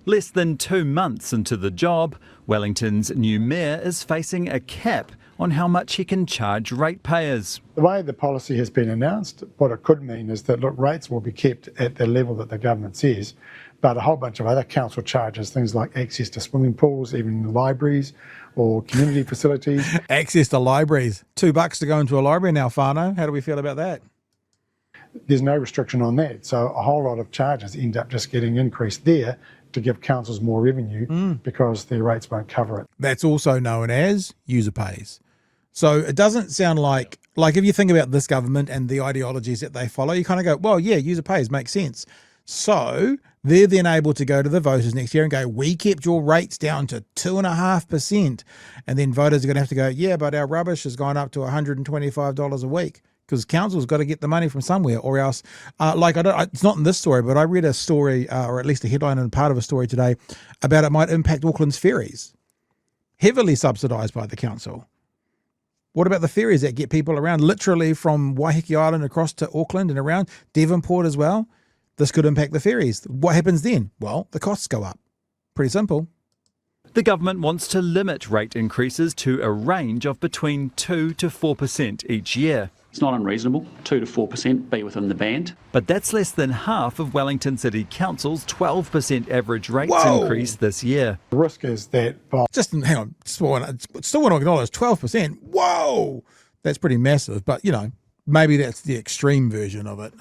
Less than 2 months into the job, Wellington's new mayor is facing a cap on how much he can charge ratepayers. The way the policy has been announced, what it could mean is that, look, rates will be kept at the level that the government says, but a whole bunch of other council charges, things like access to swimming pools, even libraries or community facilities. Access to libraries. $2 to go into a library now, Whānau. How do we feel about that? There's no restriction on that. So a whole lot of charges end up just getting increased there to give councils more revenue because their rates won't cover it. That's also known as user pays. So it doesn't sound like if you think about this government and the ideologies that they follow, you kind of go, well, yeah, user pays makes sense. So they're then able to go to the voters next year and go, we kept your rates down to 2.5%. And then voters are going to have to go, yeah, but our rubbish has gone up to $125 a week. Because council's got to get the money from somewhere, or else, it's not in this story, but I read a story, or at least a headline and part of a story today, about it might impact Auckland's ferries, heavily subsidised by the council. What about the ferries that get people around, literally from Waiheke Island across to Auckland and around, Devonport as well? This could impact the ferries. What happens then? Well, the costs go up. Pretty simple. The government wants to limit rate increases to a range of between 2 to 4% each year. It's not unreasonable, 2 to 4% be within the band. But that's less than half of Wellington City Council's 12% average rates increase this year. The risk is that... Hang on, still want to acknowledge 12%. Whoa! That's pretty massive, but, maybe that's the extreme version of it,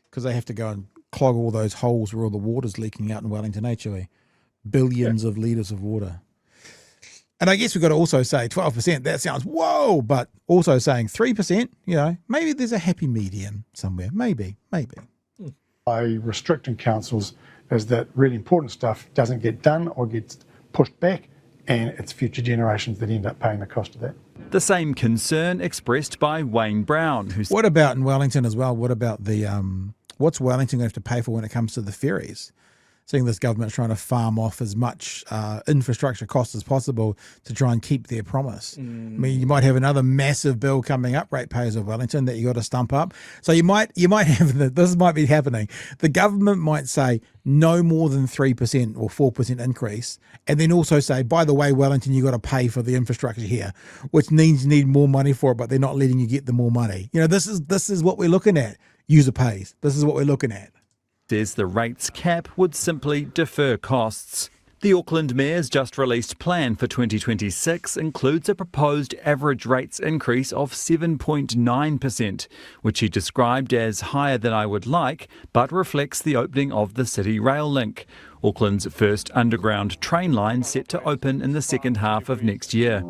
because they have to go and clog all those holes where all the water's leaking out in Wellington, Chewie. Billions of litres of water. And I guess we've got to also say 12%, that sounds whoa, but also saying 3%, maybe there's a happy medium somewhere. Maybe. By restricting councils is that really important stuff doesn't get done or gets pushed back, and it's future generations that end up paying the cost of that. The same concern expressed by Wayne Brown. What about in Wellington as well? What about what's Wellington going to have to pay for when it comes to the ferries? Seeing this government's trying to farm off as much infrastructure cost as possible to try and keep their promise. I mean, you might have another massive bill coming up, ratepayers of Wellington, that you got to stump up. So you might have this might be happening. The government might say no more than 3% or 4% increase, and then also say, by the way, Wellington, you got to pay for the infrastructure here, which means you need more money for it, but they're not letting you get the more money. This is what we're looking at. User pays. This is what we're looking at. Says the rates cap would simply defer costs. The Auckland Mayor's just released plan for 2026 includes a proposed average rates increase of 7.9%, which he described as higher than I would like, but reflects the opening of the City Rail Link, Auckland's first underground train line set to open in the second half of next year.